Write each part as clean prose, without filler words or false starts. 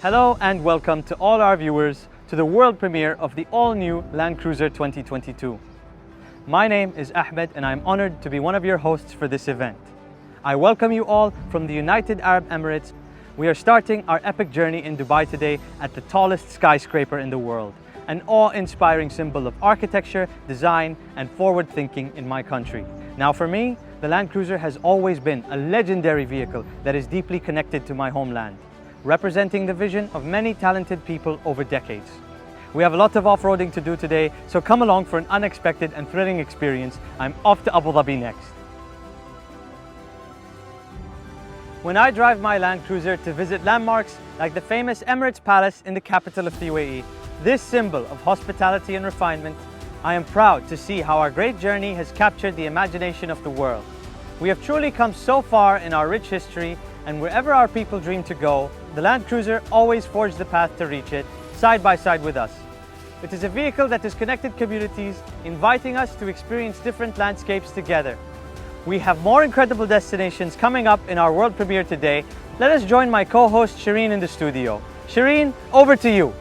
Hello and welcome to all our viewers to the world premiere of the all-new Land Cruiser 2022. My name is Ahmed and I'm honored to be one of your hosts for this event. I welcome you all from the United Arab Emirates. We are starting our epic journey in Dubai today at the tallest skyscraper in the world, an awe-inspiring symbol of architecture, design, and forward thinking in my country. Now for me, the Land Cruiser has always been a legendary vehicle that is deeply connected to my homeland, representing the vision of many talented people over decades. We have a lot of off-roading to do today, so come along for an unexpected and thrilling experience. I'm off to Abu Dhabi next. When I drive my Land Cruiser to visit landmarks like the famous Emirates Palace in the capital of the UAE, this symbol of hospitality and refinement, I am proud to see how our great journey has captured the imagination of the world. We have truly come so far in our rich history, and wherever our people dream to go, the Land Cruiser always forged the path to reach it, side by side with us. It is a vehicle that has connected communities, inviting us to experience different landscapes together. We have more incredible destinations coming up in our world premiere today. Let us join my co-host Shireen in the studio. Shireen, over to you.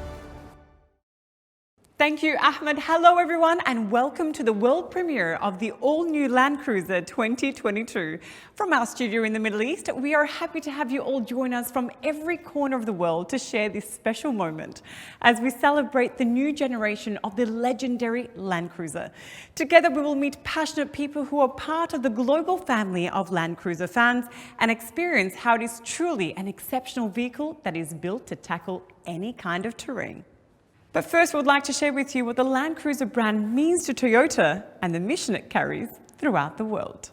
Thank you, Ahmed. Hello, everyone, and welcome to the world premiere of the all-new Land Cruiser 2022. From our studio in the Middle East, we are happy to have you all join us from every corner of the world to share this special moment as we celebrate the new generation of the legendary Land Cruiser. Together, we will meet passionate people who are part of the global family of Land Cruiser fans and experience how it is truly an exceptional vehicle that is built to tackle any kind of terrain. But first, we would like to share with you what the Land Cruiser brand means to Toyota and the mission it carries throughout the world.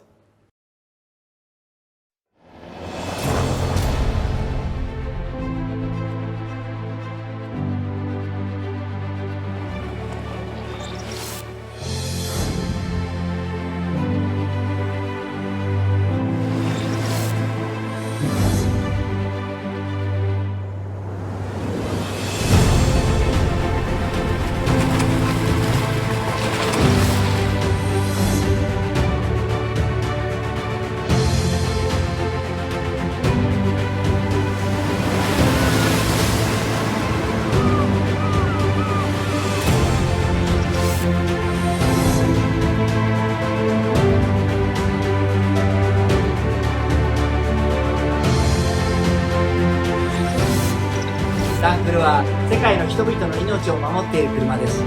ランクルは世界の人々の命を守っている車です。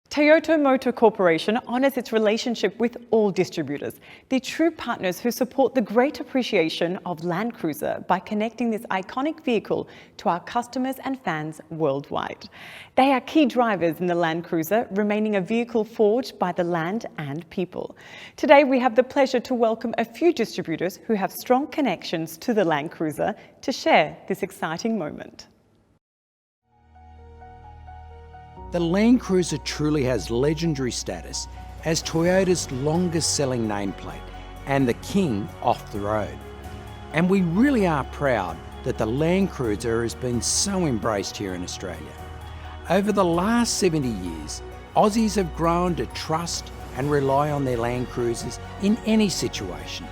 Toyota Motor Corporation honors its relationship with all distributors, the true partners who support the great appreciation of Land Cruiser by connecting this iconic vehicle to our customers and fans worldwide. They are key drivers in the Land Cruiser, remaining a vehicle forged by the land and people. Today, we have the pleasure to welcome a few distributors who have strong connections to the Land Cruiser to share this exciting moment. The Land Cruiser truly has legendary status as Toyota's longest-selling nameplate and the king off the road. And we really are proud that the Land Cruiser has been so embraced here in Australia. Over the last 70 years, Aussies have grown to trust and rely on their Land Cruisers in any situation.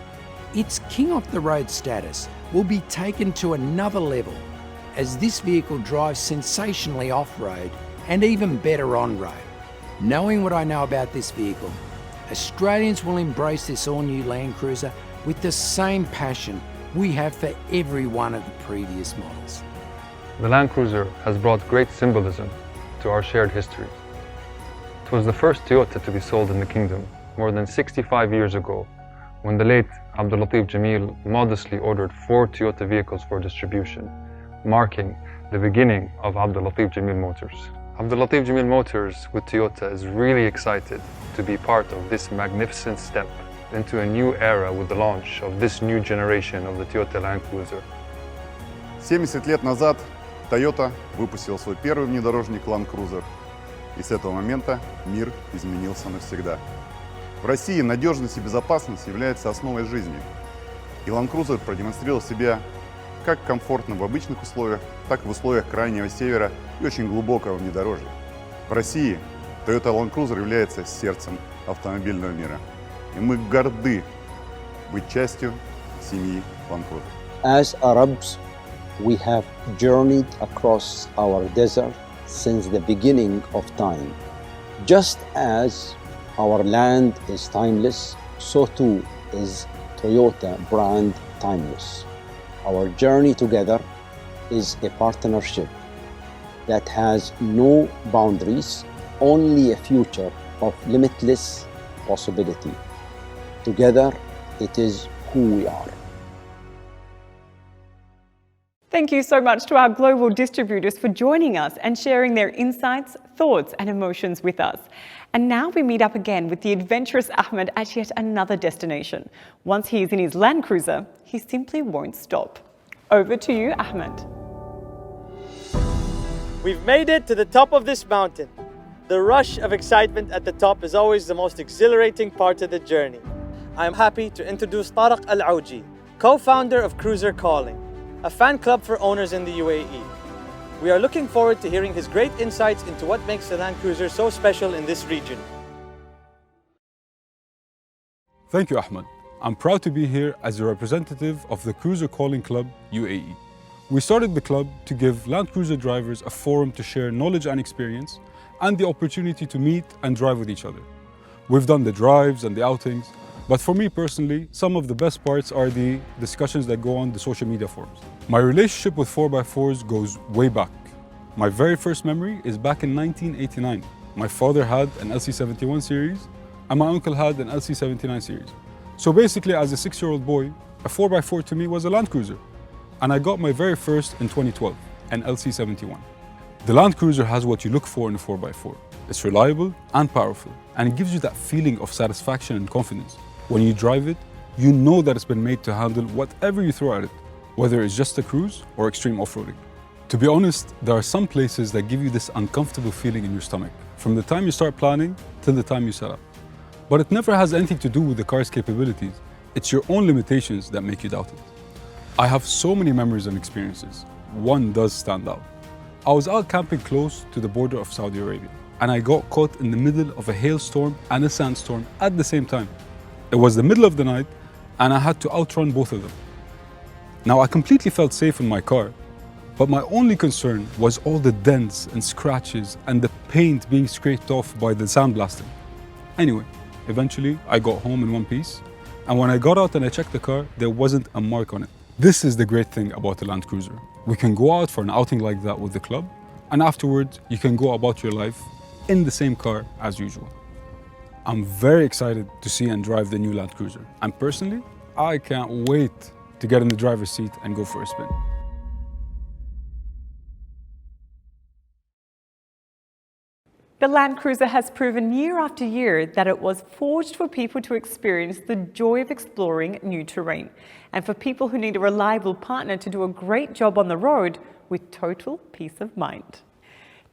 Its king off the road status will be taken to another level as this vehicle drives sensationally off-road and even better on-road. Knowing what I know about this vehicle, Australians will embrace this all-new Land Cruiser with the same passion we have for every one of the previous models. The Land Cruiser has brought great symbolism to our shared history. It was the first Toyota to be sold in the kingdom more than 65 years ago, when the late Abdul Latif Jamil modestly ordered 4 Toyota vehicles for distribution, marking the beginning of Abdul Latif Jamil Motors. Abdul Latif Jamil Motors with Toyota is really excited to be part of this magnificent step into a new era with the launch of this new generation of the Toyota Land Cruiser. 70 лет назад Toyota выпустил свой первый внедорожник Land Cruiser, и с этого момента мир изменился навсегда. В России надежность и безопасность являются основой жизни, и Land Cruiser продемонстрировал себя как комфортно в обычных условиях, так и в условиях крайнего севера и очень глубокого внедорожья. В России Toyota Land Cruiser является сердцем автомобильного мира. И мы горды быть частью семьи Land Cruiser. As Arabs, we have journeyed across our desert since the beginning of time. Just as our land is timeless, so too is Toyota brand timeless. Our journey together is a partnership that has no boundaries, only a future of limitless possibility. Together, it is who we are. Thank you so much to our global distributors for joining us and sharing their insights, thoughts and emotions with us. And now we meet up again with the adventurous Ahmed at yet another destination. Once he is in his Land Cruiser, he simply won't stop. Over to you, Ahmed. We've made it to the top of this mountain. The rush of excitement at the top is always the most exhilarating part of the journey. I am happy to introduce Tariq Al-Auji, co-founder of Cruiser Calling, a fan club for owners in the UAE. We are looking forward to hearing his great insights into what makes the Land Cruiser so special in this region. Thank you, Ahmed. I'm proud to be here as a representative of the Cruiser Calling Club UAE. We started the club to give Land Cruiser drivers a forum to share knowledge and experience and the opportunity to meet and drive with each other. We've done the drives and the outings, but for me personally, some of the best parts are the discussions that go on the social media forums. My relationship with 4x4s goes way back. My very first memory is back in 1989. My father had an LC71 series and my uncle had an LC79 series. So basically, as a 6-year-old boy, a 4x4 to me was a Land Cruiser. And I got my very first in 2012, an LC71. The Land Cruiser has what you look for in a 4x4. It's reliable and powerful, and it gives you that feeling of satisfaction and confidence. When you drive it, you know that it's been made to handle whatever you throw at it, whether it's just a cruise or extreme off-roading. To be honest, there are some places that give you this uncomfortable feeling in your stomach, from the time you start planning till the time you set up. But it never has anything to do with the car's capabilities. It's your own limitations that make you doubt it. I have so many memories and experiences. One does stand out. I was out camping close to the border of Saudi Arabia, and I got caught in the middle of a hailstorm and a sandstorm at the same time. It was the middle of the night, and I had to outrun both of them. Now, I completely felt safe in my car, but my only concern was all the dents and scratches and the paint being scraped off by the sandblasting. Anyway, eventually I got home in one piece, and when I got out and I checked the car, there wasn't a mark on it. This is the great thing about the Land Cruiser. We can go out for an outing like that with the club, and afterwards you can go about your life in the same car as usual. I'm very excited to see and drive the new Land Cruiser, and personally, I can't wait to get in the driver's seat and go for a spin. The Land Cruiser has proven year after year that it was forged for people to experience the joy of exploring new terrain, and for people who need a reliable partner to do a great job on the road with total peace of mind.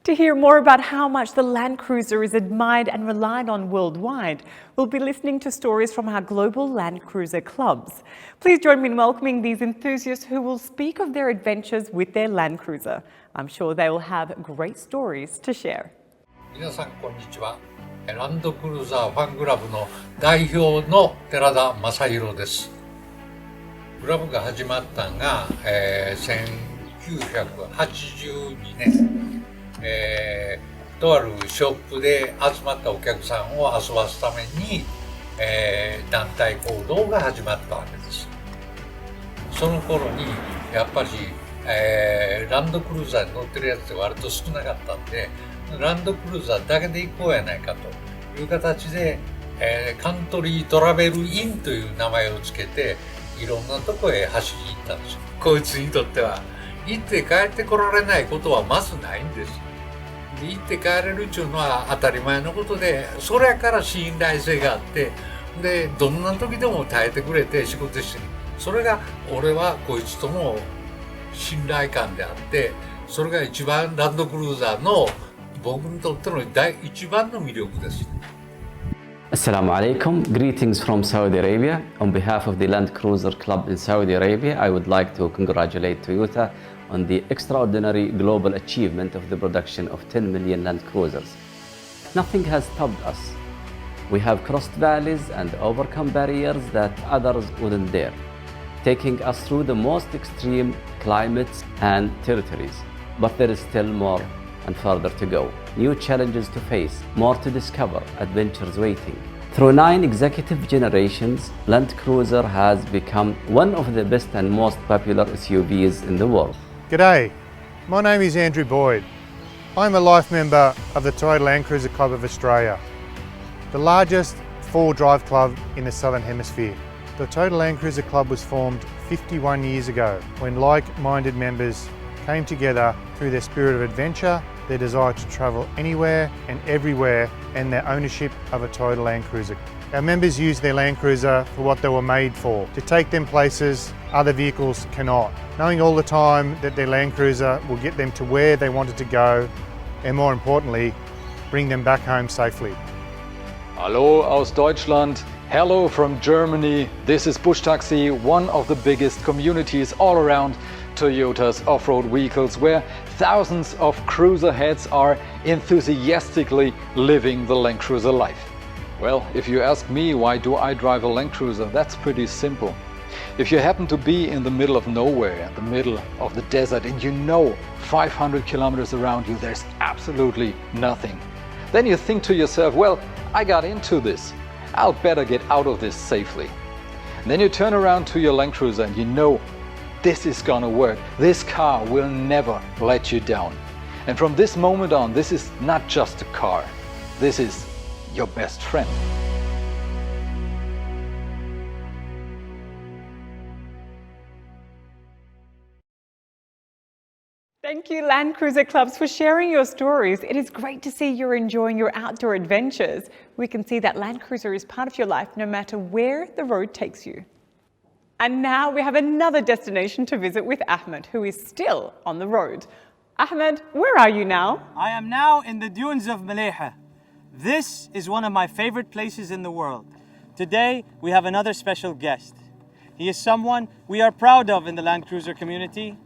To hear more about how much the Land Cruiser is admired and relied on worldwide, we'll be listening to stories from our global Land Cruiser clubs. Please join me in welcoming these enthusiasts who will speak of their adventures with their Land Cruiser. I'm sure they will have great stories to share. 皆さんこんにちは。ランドクルーザーファンクラブの代表の寺田正宏です。クラブが始まったのが、1982年、とあるショップで集まったお客さんを遊ばすために、団体行動が始まったわけです。その頃にやっぱり、ランドクルーザーに乗ってるやつって割と少なかったんで、ランドクルーザーだけで行こうやないかという形で、カントリートラベルインという名前をつけていろんなとこへ走りに行ったんですよ。こいつにとっては行って帰ってこられないことはまずないんです。で行って帰れるっていうのは当たり前のことで、それから信頼性があって、でどんな時でも耐えてくれて仕事してる。それが俺はこいつとの信頼感であって、それが一番ランドクルーザーの僕にとっての一番の魅力です。Assalamu alaikum, greetings from Saudi Arabia. On behalf of the Land Cruiser Club in Saudi Arabia, I would like to congratulate Toyota on the extraordinary global achievement of the production of 10 million Land Cruisers. Nothing has stopped us. We have crossed valleys and overcome barriers that others wouldn't dare, taking us through the most extreme climates and territories. But there is still more and further to go. New challenges to face, more to discover, adventures waiting. Through 9 executive generations, Land Cruiser has become one of the best and most popular SUVs in the world. G'day, my name is Andrew Boyd. I'm a life member of the Toyota Land Cruiser Club of Australia, the largest four-wheel drive club in the Southern Hemisphere. The Toyota Land Cruiser Club was formed 51 years ago when like-minded members came together through their spirit of adventure, their desire to travel anywhere and everywhere, and their ownership of a Toyota Land Cruiser. Our members use their Land Cruiser for what they were made for, to take them places other vehicles cannot, knowing all the time that their Land Cruiser will get them to where they wanted to go, and more importantly, bring them back home safely. Hallo aus Deutschland, hello from Germany. This is Bush Taxi, one of the biggest communities all around Toyota's off-road vehicles, where thousands of cruiser heads are enthusiastically living the Land Cruiser life. Well, if you ask me why do I drive a Land Cruiser, that's pretty simple. If you happen to be in the middle of nowhere, in the middle of the desert, and you know 500 kilometers around you there's absolutely nothing, then you think to yourself, well, I got into this, I'll better get out of this safely. And then you turn around to your Land Cruiser and you know this is gonna work. This car will never let you down. And from this moment on, this is not just a car. This is your best friend. Thank you, Land Cruiser Clubs, for sharing your stories. It is great to see you're enjoying your outdoor adventures. We can see that Land Cruiser is part of your life no matter where the road takes you. And now we have another destination to visit with Ahmed, who is still on the road. Ahmed, where are you now? I am now in the dunes of Maleha. This is one of my favorite places in the world. Today, we have another special guest. He is someone we are proud of in the Land Cruiser community.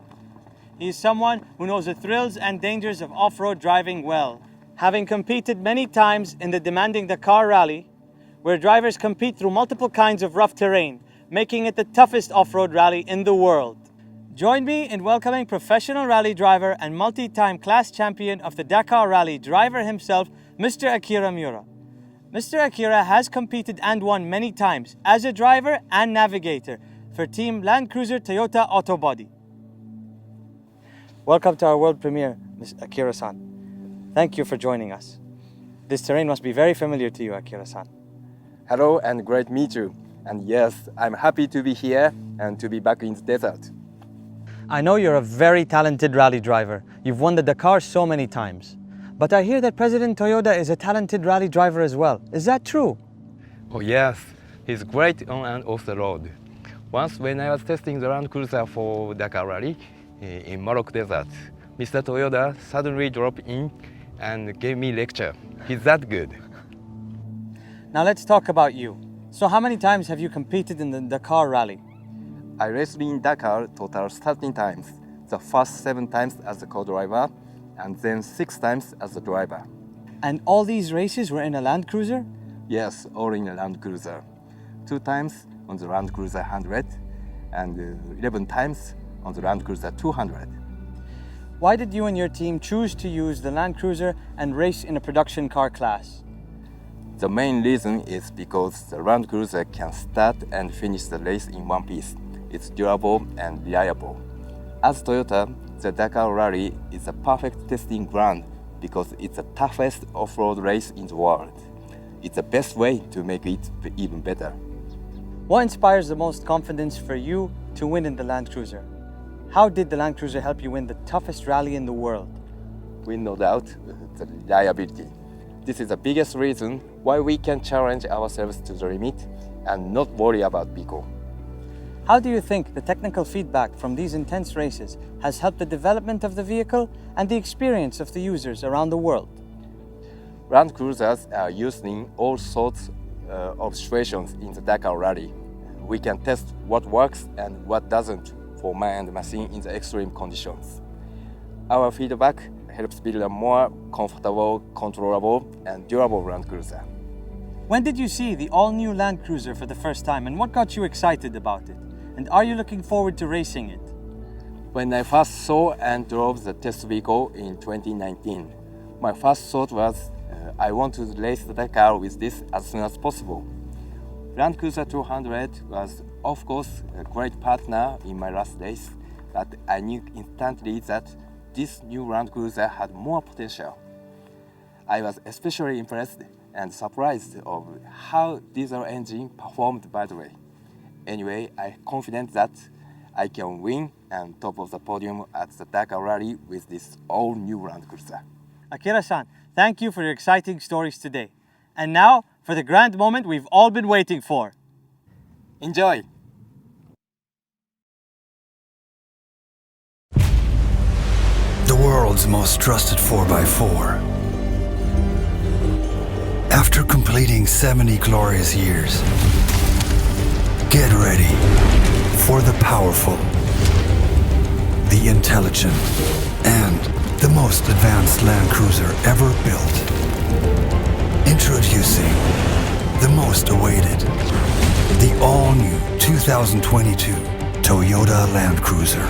He is someone who knows the thrills and dangers of off-road driving well, having competed many times in the demanding Dakar Rally, where drivers compete through multiple kinds of rough terrain, making it the toughest off-road rally in the world. Join me in welcoming professional rally driver and multi-time class champion of the Dakar Rally driver himself, Mr. Akira Miura. Mr. Akira has competed and won many times as a driver and navigator for Team Land Cruiser Toyota Autobody. Welcome to our world premiere, Ms. Akira-san. Thank you for joining us. This terrain must be very familiar to you, Akira-san. Hello and great to meet you. And yes, I'm happy to be here and to be back in the desert. I know you're a very talented rally driver. You've won the Dakar so many times. But I hear that President Toyoda is a talented rally driver as well. Is that true? Oh yes, he's great on and off the road. Once when I was testing the Land Cruiser for Dakar Rally in Morocco Desert, Mr. Toyoda suddenly dropped in and gave me a lecture. He's that good. Now let's talk about you. So how many times have you competed in the Dakar Rally? I raced in Dakar total 13 times. The first 7 times as a co-driver and then 6 times as a driver. And all these races were in a Land Cruiser? Yes, all in a Land Cruiser. 2 times on the Land Cruiser 100 and 11 times on the Land Cruiser 200. Why did you and your team choose to use the Land Cruiser and race in a production car class? The main reason is because the Land Cruiser can start and finish the race in one piece. It's durable and reliable. As Toyota, the Dakar Rally is a perfect testing ground because it's the toughest off-road race in the world. It's the best way to make it even better. What inspires the most confidence for you to win in the Land Cruiser? How did the Land Cruiser help you win the toughest rally in the world? With no doubt, the reliability. This is the biggest reason why we can challenge ourselves to the limit and not worry about people. How do you think the technical feedback from these intense races has helped the development of the vehicle and the experience of the users around the world? Land Cruisers are used in all sorts of situations in the Dakar Rally. We can test what works and what doesn't for man and machine in the extreme conditions. Our feedback helps build a more comfortable, controllable, and durable Land Cruiser. When did you see the all-new Land Cruiser for the first time, and what got you excited about it? And are you looking forward to racing it? When I first saw and drove the test vehicle in 2019, my first thought was I want to race the Dakar with this as soon as possible. Land Cruiser 200 was, of course, a great partner in my last race, but I knew instantly that this new Land Cruiser had more potential. I was especially impressed and surprised of how diesel engine performed, by the way. Anyway, I'm confident that I can win and top of the podium at the Dakar Rally with this all-new Land Cruiser. Akira-san, thank you for your exciting stories today. And now, for the grand moment we've all been waiting for. Enjoy! The world's most trusted 4x4. After completing 70 glorious years, get ready for the powerful, the intelligent, and the most advanced Land Cruiser ever built. Introducing the most awaited, the all-new 2022 Toyota Land Cruiser.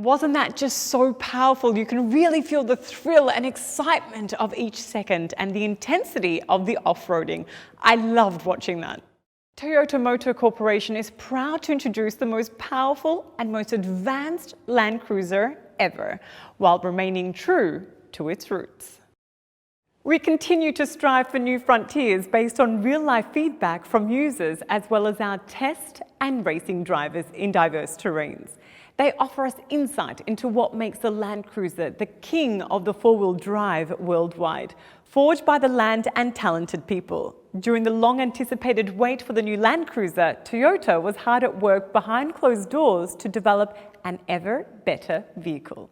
Wasn't that just so powerful? You can really feel the thrill and excitement of each second and the intensity of the off-roading. I loved watching that. Toyota Motor Corporation is proud to introduce the most powerful and most advanced Land Cruiser ever, while remaining true to its roots. We continue to strive for new frontiers based on real-life feedback from users, as well as our test and racing drivers in diverse terrains. They offer us insight into what makes the Land Cruiser the king of the four-wheel drive worldwide, forged by the land and talented people. During the long-anticipated wait for the new Land Cruiser, Toyota was hard at work behind closed doors to develop an ever better vehicle.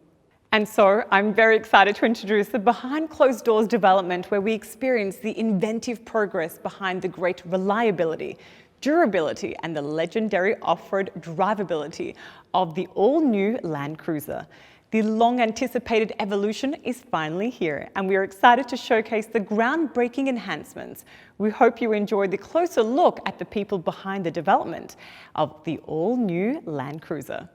And so I'm very excited to introduce the behind closed doors development, where we experience the inventive progress behind the great reliability, durability, and the legendary off-road drivability of the all-new Land Cruiser. The long-anticipated evolution is finally here, and we are excited to showcase the groundbreaking enhancements. We hope you enjoyed the closer look at the people behind the development of the all-new Land Cruiser.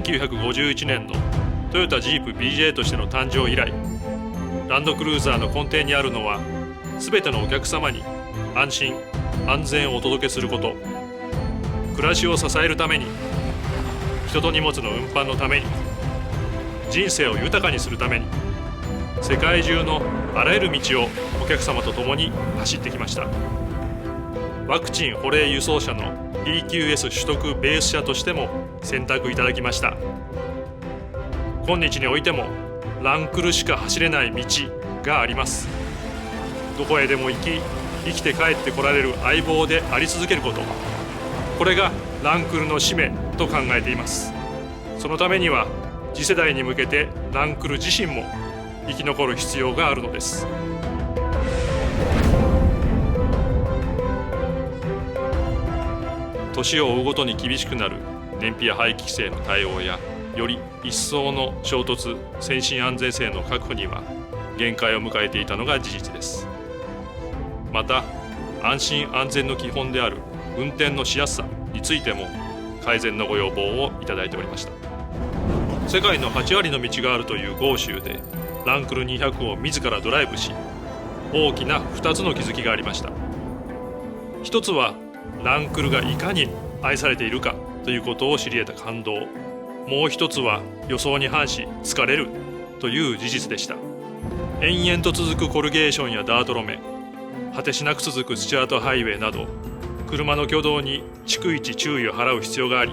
1951年のトヨタジープ BJ としての誕生以来、ランドクルーザーの根底にあるのは、すべてのお客様に安心安全をお届けすること、暮らしを支えるために、人と荷物の運搬のために、人生を豊かにするために、世界中のあらゆる道をお客様と共に走ってきました。ワクチン保冷輸送車の PQS 取得ベース車としても選択いただきました。今日においてもランクルしか走れない道があります。どこへでも行き、生きて帰ってこられる相棒であり続けること、これがランクルの使命と考えています。そのためには次世代に向けてランクル自身も生き残る必要があるのです。年を追うごとに厳しくなる燃費や排気規制の対応や、より一層の衝突・先進安全性の確保には限界を迎えていたのが事実です。また、安心安全の基本である運転のしやすさについても改善のご要望をいただいておりました。世界の8割の道があるという豪州でランクル200を自らドライブし、大きな2つの気づきがありました。一つはランクルがいかに愛されているかということを知り得た感動、もう一つは予想に反し疲れるという事実でした。延々と続くコルゲーションやダート路面、果てしなく続くスチュアートハイウェイなど、車の挙動に逐一注意を払う必要があり、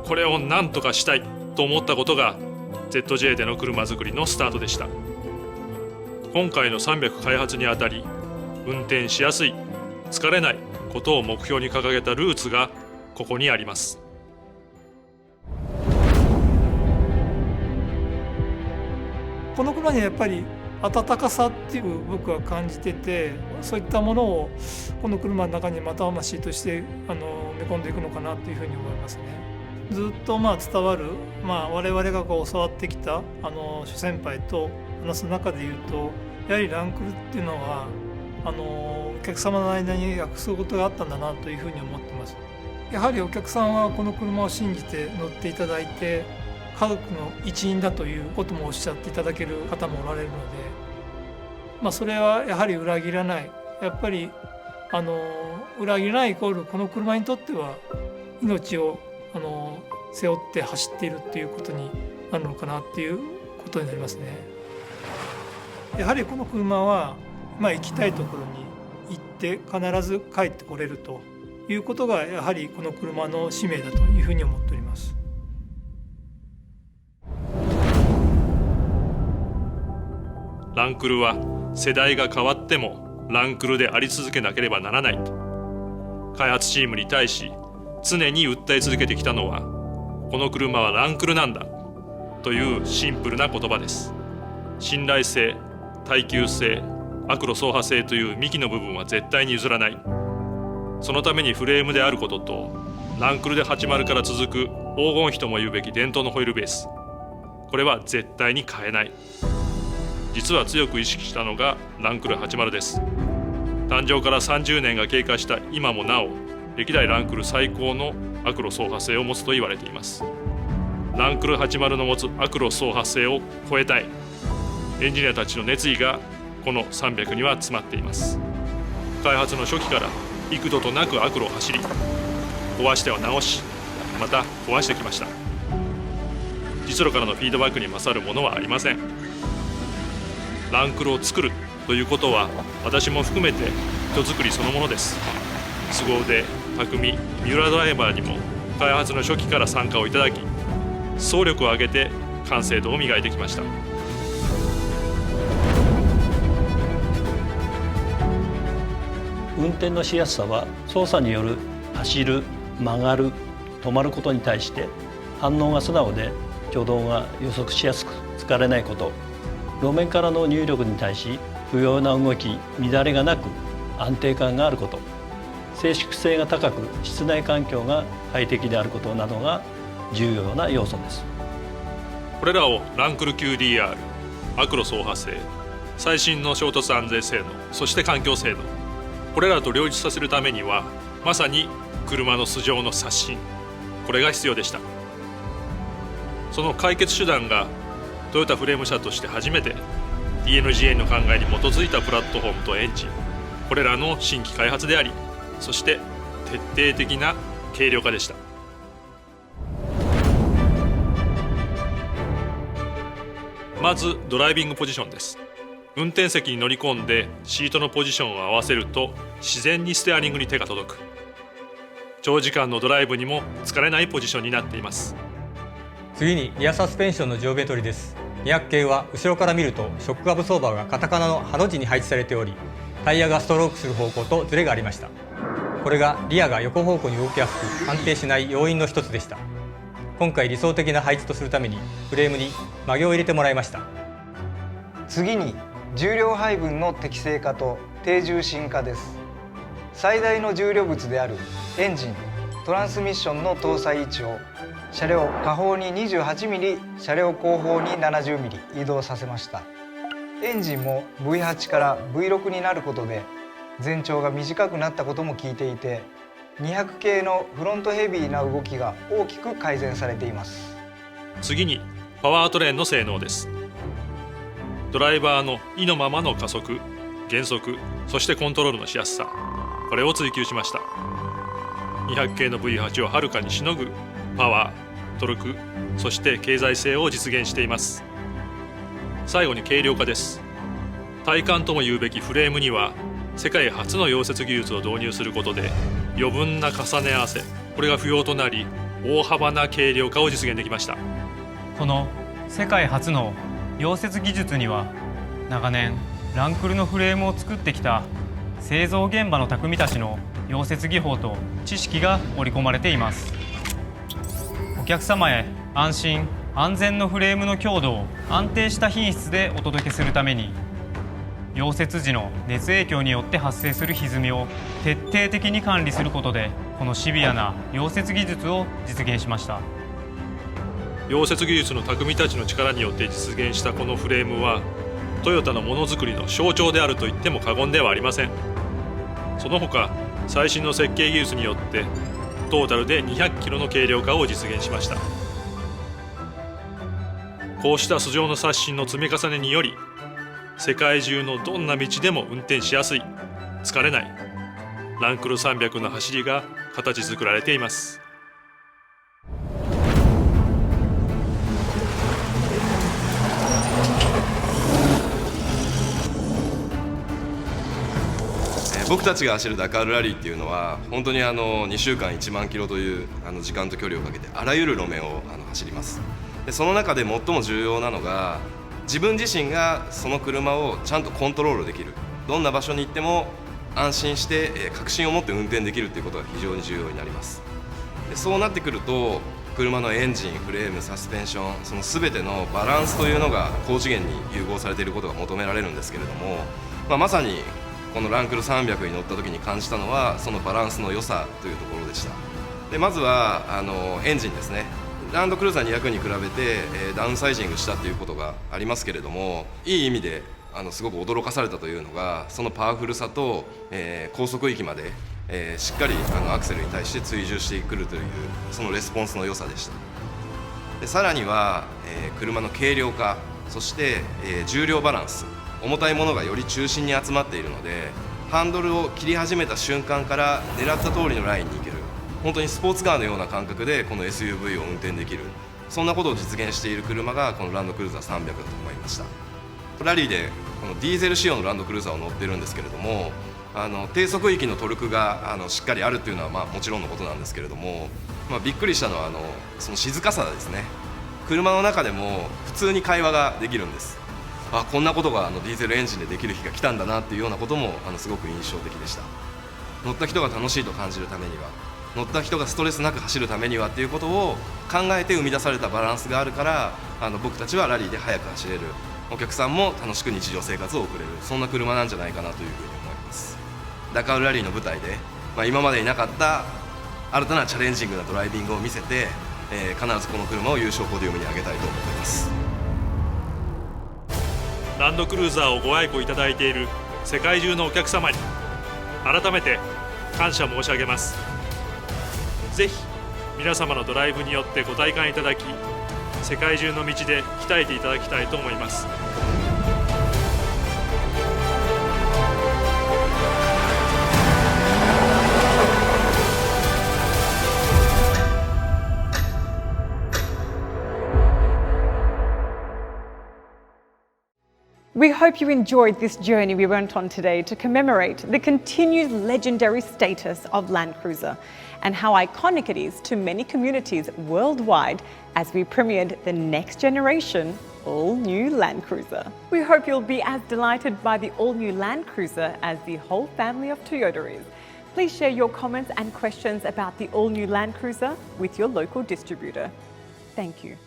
これを何とかしたいと思ったことが ZJ での車作りのスタートでした。今回の300開発にあたり、運転しやすい、疲れないことを目標に掲げたルーツがここにあります。この車にはやっぱり温かさっていう僕は感じてて、そういったものをこの車の中にまた魂として埋め込んでいくのかなというふうに思いますね。ずっと伝わる、我々が教わってきた諸先輩と話す中でいうと、やはりランクルっていうのはお客様の間に約束事があったんだなというふうに思ってます。やはりお客さんはこの車を信じて乗っていただいて、家族の一員だということもおっしゃっていただける方もおられるので、それはやはり裏切らない、やっぱり裏切らないイコールこの車にとっては命を背負って走っているっていうことになるのかなっていうことになりますね。やはりこの車は、行きたいところに行って必ず帰ってこれるということがやはりこの車の使命だというふうに思っております。ランクルは世代が変わってもランクルであり続けなければならないと開発チームに対し常に訴え続けてきたのは、この車はランクルなんだというシンプルな言葉です。信頼性、耐久性、アクロ走破性という幹の部分は絶対に譲らない。そのためにフレームであることと、ランクルで80から続く黄金比とも言うべき伝統のホイールベース、これは絶対に変えない。実は強く意識したのがランクル80です。誕生から30年が経過した今もなお、歴代ランクル最高のアクロ走破性を持つと言われています。ランクル80の持つアクロ走破性を超えたい、エンジニアたちの熱意がこの300には詰まっています。開発の初期から幾度となくアクロを走り、壊しては直し、また壊してきました。実路からのフィードバックに勝るものはありません。ランクルを作るということは、私も含めて人作りそのものです。凄腕、匠、三浦ドライバーにも開発の初期から参加をいただき、総力を挙げて完成度を磨いてきました。運転のしやすさは操作による走る、曲がる、止まることに対して反応が素直で挙動が予測しやすく疲れないこと、路面からの入力に対し不要な動き、乱れがなく安定感があること、静粛性が高く室内環境が快適であることなどが重要な要素です。これらをランクル QDR、アクロ走破性、最新の衝突安全性能、そして環境性能、これらと両立させるためには、まさに車の素性の刷新、これが必要でした。その解決手段がトヨタフレーム社として初めて DNGA の考えに基づいたプラットフォームとエンジン、これらの新規開発であり、そして徹底的な軽量化でした。まずドライビングポジションです。運転席に乗り込んでシートのポジションを合わせると自然にステアリングに手が届く。長時間のドライブにも疲れないポジションになっています。次にリアサスペンションの上下取りです。200系は後ろから見るとショックアブソーバーがカタカナのハの字に配置されており、タイヤがストロークする方向とズレがありました。これがリアが横方向に動きやすく安定しない要因の一つでした。今回理想的な配置とするためにフレームに曲げを入れてもらいました。次に重量配分の適正化と低重心化です。最大の重量物であるエンジン、トランスミッションの搭載位置を車両下方に 28mm、車両後方に 70mm 移動させました。エンジンも V8 から V6 になることで全長が短くなったことも効いていて、200系のフロントヘビーな動きが大きく改善されています。次にパワートレーンの性能です。ドライバーの意のままの加速、減速、そしてコントロールのしやすさ、これを追求しました。200系の V8 をはるかにしのぐパワー、トルク、そして経済性を実現しています。最後に軽量化です。体幹とも言うべきフレームには世界初の溶接技術を導入することで余分な重ね合わせ、これが不要となり大幅な軽量化を実現できました。この世界初の溶接技術には長年ランクルのフレームを作ってきた製造現場の匠たちの溶接技法と知識が織り込まれています。お客様へ安心安全のフレームの強度を安定した品質でお届けするために、溶接時の熱影響によって発生する歪みを徹底的に管理することで、このシビアな溶接技術を実現しました。溶接技術の匠たちの力によって実現したこのフレームはトヨタのものづくりの象徴であると言っても過言ではありません。その他最新の設計技術によってトータルで200キロの軽量化を実現しました。こうした素性の刷新の積み重ねにより、世界中のどんな道でも運転しやすい、疲れないランクル300の走りが形作られています。僕たちが走るダカールラリーっていうのは本当に2週間1万キロという時間と距離をかけてあらゆる路面を走ります。でその中で最も重要なのが自分自身がその車をちゃんとコントロールできる、どんな場所に行っても安心して確信を持って運転できるということが非常に重要になります。でそうなってくると車のエンジン、フレーム、サスペンション、その全てのバランスというのが高次元に融合されていることが求められるんですけれども、まさにこのランクル300に乗った時に感じたのはそのバランスの良さというところでした。でまずはエンジンですね。ランドクルーザー200に比べてダウンサイジングしたということがありますけれども、いい意味ですごく驚かされたというのがそのパワフルさと、高速域まで、しっかりアクセルに対して追従してくるというそのレスポンスの良さでした。でさらには、車の軽量化、そして、重量バランス、重たいものがより中心に集まっているのでハンドルを切り始めた瞬間から狙った通りのラインに行ける、本当にスポーツカーのような感覚でこの SUV を運転できる、そんなことを実現している車がこのランドクルーザー300だと思いました。ラリーでこのディーゼル仕様のランドクルーザーを乗ってるんですけれども、低速域のトルクがしっかりあるっていうのはもちろんのことなんですけれども、びっくりしたのはその静かさですね。車の中でも普通に会話ができるんです。こんなことがディーゼルエンジンでできる日が来たんだなっていうようなこともすごく印象的でした。乗った人が楽しいと感じるためには、乗った人がストレスなく走るためにはっていうことを考えて生み出されたバランスがあるから僕たちはラリーで速く走れる、お客さんも楽しく日常生活を送れる、そんな車なんじゃないかなというふうに思います。ダカールラリーの舞台で、今までになかった新たなチャレンジングなドライビングを見せて、必ずこの車を優勝ポディウムに上げたいと思っています。ランドクルーザーをご愛顧いただいている世界中のお客様に改めて感謝申し上げます。ぜひ皆様のドライブによってご体感いただき、世界中の道で鍛えていただきたいと思います。We hope you enjoyed this journey we went on today to commemorate the continued legendary status of Land Cruiser and how iconic it is to many communities worldwide as we premiered the next generation all-new Land Cruiser. We hope you'll be as delighted by the all-new Land Cruiser as the whole family of Toyota is. Please share your comments and questions about the all-new Land Cruiser with your local distributor. Thank you.